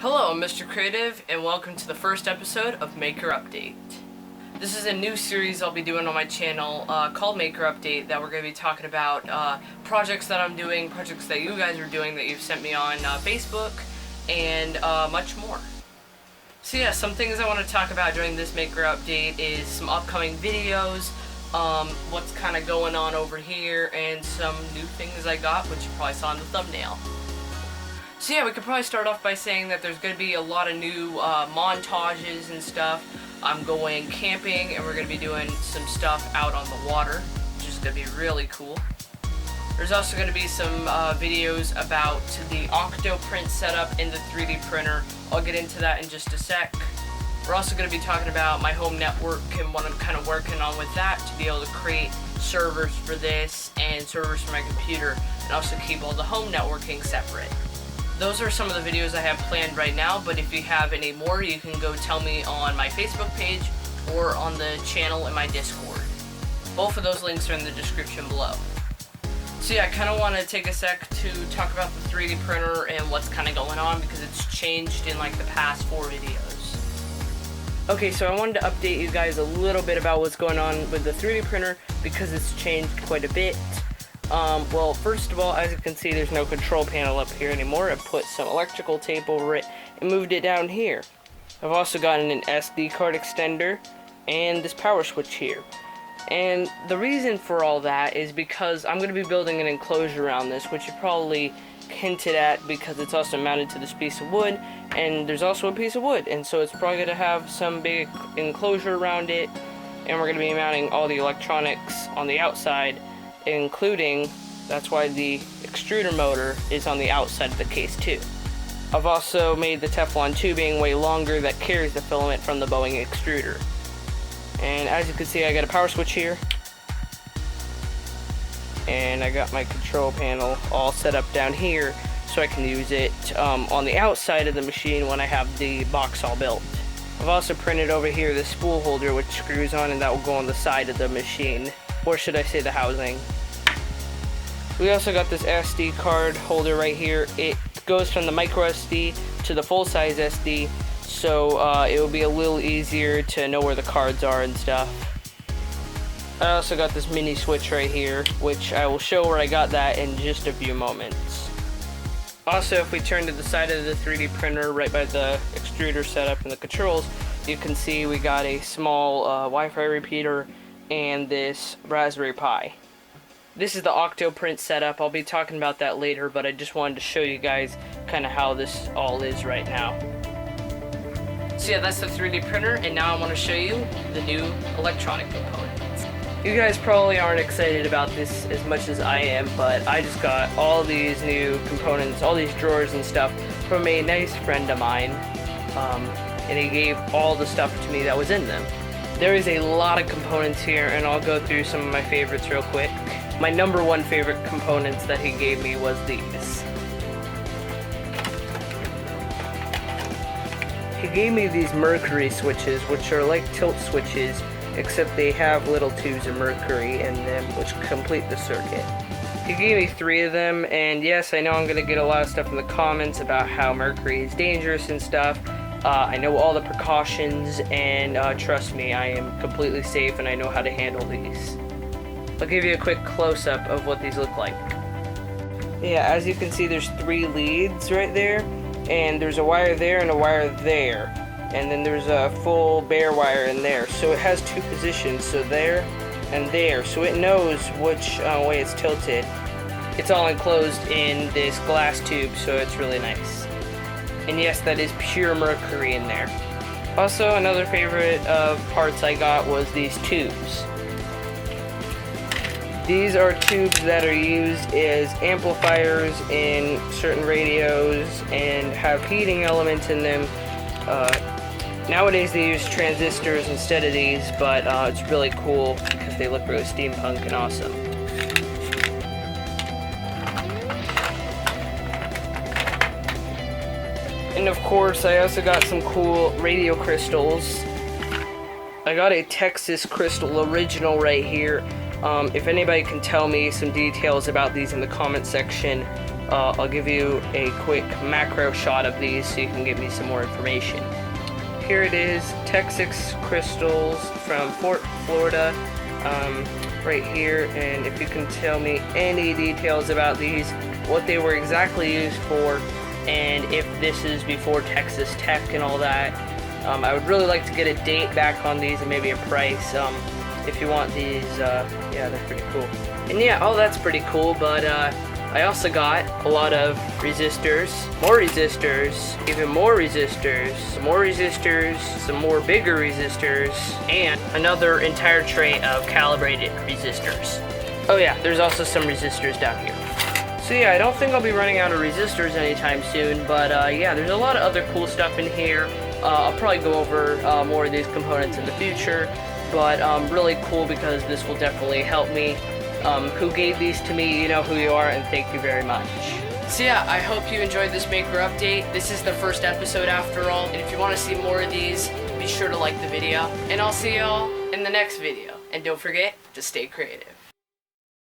Hello, I'm Mr. Cre8ive, and welcome to the first episode of Maker Update. This is a new series I'll be doing on my channel called Maker Update that we're going to be talking about projects that I'm doing, projects that you guys are doing that you've sent me on Facebook, and much more. So yeah, some things I want to talk about during this Maker Update is some upcoming videos, what's kind of going on over here, and some new things I got, which you probably saw in the thumbnail. So yeah, we could probably start off by saying that there's going to be a lot of new montages and stuff. I'm going camping and we're going to be doing some stuff out on the water, which is going to be really cool. There's also going to be some videos about the Octoprint setup in the 3D printer. I'll get into that in just a sec. We're also going to be talking about my home network and what I'm kind of working on with that to be able to create servers for this and servers for my computer, and also keep all the home networking separate. Those are some of the videos I have planned right now, but if you have any more, you can go tell me on my Facebook page or on the channel in my Discord. Both of those links are in the description below. So yeah, I kind of want to take a sec to talk about the 3D printer and what's kind of going on, because it's changed in like the past 4 videos. Okay, so I wanted to update you guys a little bit about what's going on with the 3D printer, because it's changed quite a bit. Well, first of all, as you can see, there's no control panel up here anymore. I put some electrical tape over it and moved it down here. I've also gotten an SD card extender and this power switch here. And the reason for all that is because I'm going to be building an enclosure around this, which you probably hinted at, because it's also mounted to this piece of wood, and there's also a piece of wood, and so it's probably going to have some big enclosure around it, and we're going to be mounting all the electronics on the outside, including, that's why the extruder motor is on the outside of the case too. I've also made the Teflon tubing way longer that carries the filament from the Boeing extruder. And as you can see, I got a power switch here. And I got my control panel all set up down here so I can use it on the outside of the machine when I have the box all built. I've also printed over here the spool holder, which screws on, and that will go on the side of the machine. Or should I say the housing. We also got this SD card holder right here. It goes from the micro SD to the full size SD, so it will be a little easier to know where the cards are and stuff. I also got this mini switch right here, which I will show where I got that in just a few moments. Also, if we turn to the side of the 3D printer right by the extruder setup and the controls, you can see we got a small Wi-Fi repeater and this Raspberry Pi. This is the Octoprint setup. I'll be talking about that later, but I just wanted to show you guys kind of how this all is right now. So yeah, that's the 3D printer, and now I want to show you the new electronic components. You guys probably aren't excited about this as much as I am, but I just got all these new components, all these drawers and stuff from a nice friend of mine, and he gave all the stuff to me that was in them. There is a lot of components here, and I'll go through some of my favorites real quick. My number one favorite components that he gave me was these. He gave me these mercury switches, which are like tilt switches, except they have little tubes of mercury in them, which complete the circuit. He gave me 3 of them, and yes, I know I'm going to get a lot of stuff in the comments about how mercury is dangerous and stuff. I know all the precautions, and trust me, I am completely safe and I know how to handle these. I'll give you a quick close-up of what these look like. Yeah, as you can see, there's 3 leads right there, and there's a wire there and a wire there, and then there's a full bare wire in there. So it has 2 positions, so there and there, so it knows which way it's tilted. It's all enclosed in this glass tube, so it's really nice. And yes, that is pure mercury in there. Also, another favorite of parts I got was these tubes. These are tubes that are used as amplifiers in certain radios and have heating elements in them. Nowadays they use transistors instead of these, but it's really cool because they look really steampunk and awesome. And of course, I also got some cool radio crystals. I got a Texas crystal original right here. If anybody can tell me some details about these in the comment section, I'll give you a quick macro shot of these so you can give me some more information. Here it is, Texas crystals from Fort Florida, right here, and if you can tell me any details about these, what they were exactly used for, and if this is before Texas Tech and all that. I would really like to get a date back on these and maybe a price. If you want these, yeah, they're pretty cool. And yeah, oh, that's pretty cool, but I also got a lot of resistors, more resistors, even more resistors, some more resistors, some more bigger resistors, and another entire tray of calibrated resistors. Oh yeah, there's also some resistors down here. So yeah, I don't think I'll be running out of resistors anytime soon, but yeah, there's a lot of other cool stuff in here. I'll probably go over more of these components in the future, but really cool because this will definitely help me. Who gave these to me, you know who you are, and thank you very much. So yeah, I hope you enjoyed this Maker update. This is the first episode after all, and if you want to see more of these, be sure to like the video, and I'll see y'all in the next video. And don't forget to stay creative.